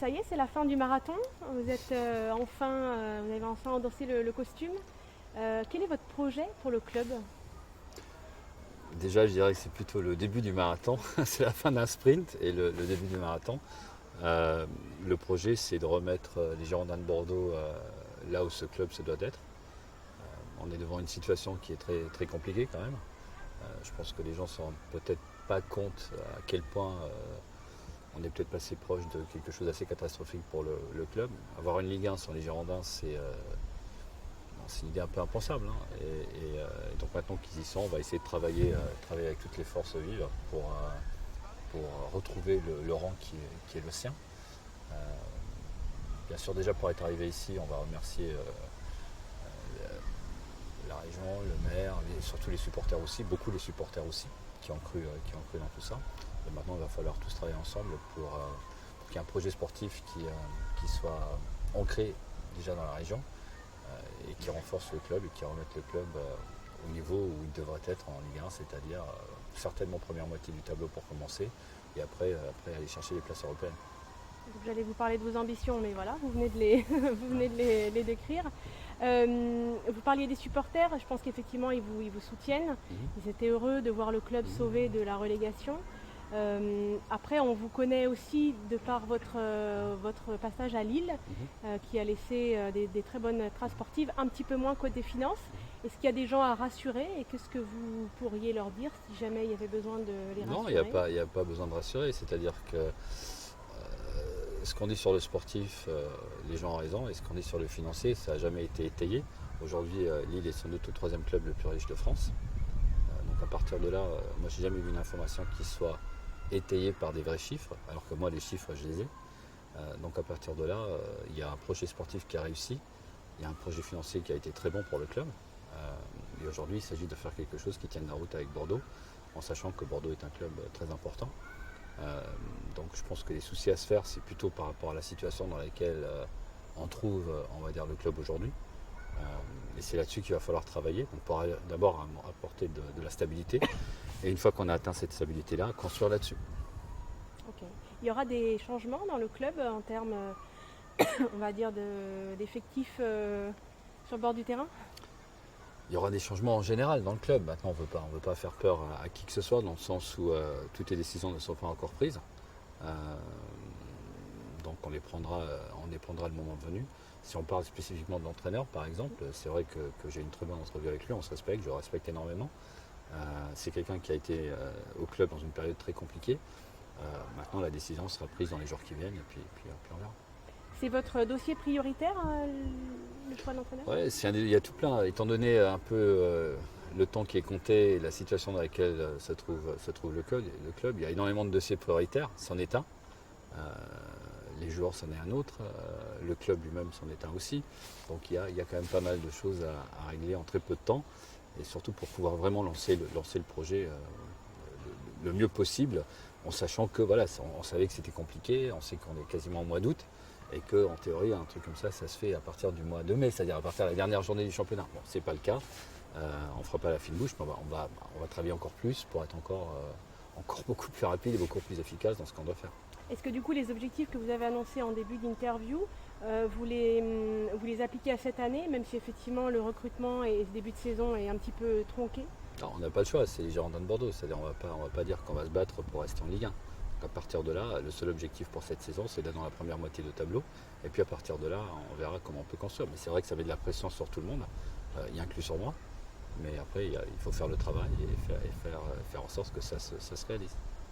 ça y est, c'est la fin du marathon. Vous êtes vous avez enfin endossé le costume. Quel est votre projet pour le club? Déjà, je dirais que c'est plutôt le début du marathon. C'est la fin d'un sprint et le début du marathon. Le projet, c'est de remettre les Girondins de Bordeaux là où ce club se doit être. On est devant une situation qui est très, très compliquée quand même. Je pense que les gens ne se rendent peut-être pas compte à quel point on est peut-être passé proche de quelque chose d'assez catastrophique pour le club. Avoir une Ligue 1 sans les Girondins, c'est une idée un peu impensable, hein. Et donc maintenant qu'ils y sont, on va essayer de travailler avec toutes les forces vives pour retrouver le rang qui est le sien. Euh, Bien sûr, déjà pour être arrivé ici, on va remercier la région, le maire, surtout les supporters aussi, beaucoup les supporters aussi, qui ont cru dans tout ça. Et maintenant, il va falloir tous travailler ensemble pour qu'il y ait un projet sportif qui soit ancré déjà dans la région et qui renforce le club et qui remette le club au niveau où il devrait être en Ligue 1, c'est-à-dire certainement première moitié du tableau pour commencer et après aller chercher les places européennes. Donc, j'allais vous parler de vos ambitions, mais voilà, vous venez de les, vous venez de les décrire. Vous parliez des supporters, je pense qu'effectivement ils vous soutiennent. Ils étaient heureux de voir le club sauvé de la relégation. Après, on vous connaît aussi de par votre passage à Lille, qui a laissé des très bonnes traces sportives, un petit peu moins côté finances. Est-ce qu'il y a des gens à rassurer et qu'est-ce que vous pourriez leur dire si jamais il y avait besoin de les rassurer? Non, il n'y a pas besoin de rassurer, c'est-à-dire que ce qu'on dit sur le sportif, les gens ont raison, et ce qu'on dit sur le financier, ça n'a jamais été étayé. Aujourd'hui, Lille est sans doute le troisième club le plus riche de France. Donc à partir de là, moi j'ai jamais vu une information qui soit étayée par des vrais chiffres, alors que moi les chiffres je les ai. Donc à partir de là, il y a un projet sportif qui a réussi, il y a un projet financier qui a été très bon pour le club. Et aujourd'hui, il s'agit de faire quelque chose qui tienne la route avec Bordeaux, en sachant que Bordeaux est un club très important. Donc je pense que les soucis à se faire, c'est plutôt par rapport à la situation dans laquelle on trouve, on va dire, le club aujourd'hui. Et c'est là-dessus qu'il va falloir travailler. Donc pour d'abord apporter de la stabilité. Et une fois qu'on a atteint cette stabilité-là, construire là-dessus. Ok. Il y aura des changements dans le club en termes, on va dire, d'effectifs sur le bord du terrain? Il y aura des changements en général dans le club. Maintenant, on veut pas faire peur à qui que ce soit, dans le sens où toutes les décisions ne sont pas encore prises. Euh, donc on les prendra le moment venu. Si on parle spécifiquement de l'entraîneur, par exemple, c'est vrai que j'ai une très bonne entrevue avec lui, on se respecte, je le respecte énormément. C'est quelqu'un qui a été au club dans une période très compliquée. Maintenant, la décision sera prise dans les jours qui viennent, et puis on verra. C'est votre dossier prioritaire, le choix de l'entraîneur? Ouais, il y a tout plein, étant donné un peu le temps qui est compté et la situation dans laquelle se trouve le club, il y a énormément de dossiers prioritaires, c'en est un. Les joueurs, c'en est un autre. Le club lui-même, c'en est un aussi. Donc il y a quand même pas mal de choses à régler en très peu de temps. Et surtout pour pouvoir vraiment lancer le projet le mieux possible, en sachant que voilà, on savait que c'était compliqué, on sait qu'on est quasiment au mois d'août. Et qu'en théorie, un truc comme ça se fait à partir du mois de mai, c'est-à-dire à partir de la dernière journée du championnat. Bon, c'est pas le cas, on ne fera pas la fine bouche, mais on va travailler encore plus pour être encore beaucoup plus rapide et beaucoup plus efficace dans ce qu'on doit faire. Est-ce que du coup les objectifs que vous avez annoncés en début d'interview, vous les appliquez à cette année, même si effectivement le recrutement et ce début de saison est un petit peu tronqué? Non, on n'a pas le choix, c'est les Girondins de Bordeaux, c'est-à-dire on va pas dire qu'on va se battre pour rester en Ligue 1. Donc à partir de là, le seul objectif pour cette saison, c'est d'être dans la première moitié de tableau. Et puis à partir de là, on verra comment on peut construire. Mais c'est vrai que ça met de la pression sur tout le monde, y inclus sur moi. Mais après, il faut faire le travail et faire en sorte que ça se réalise.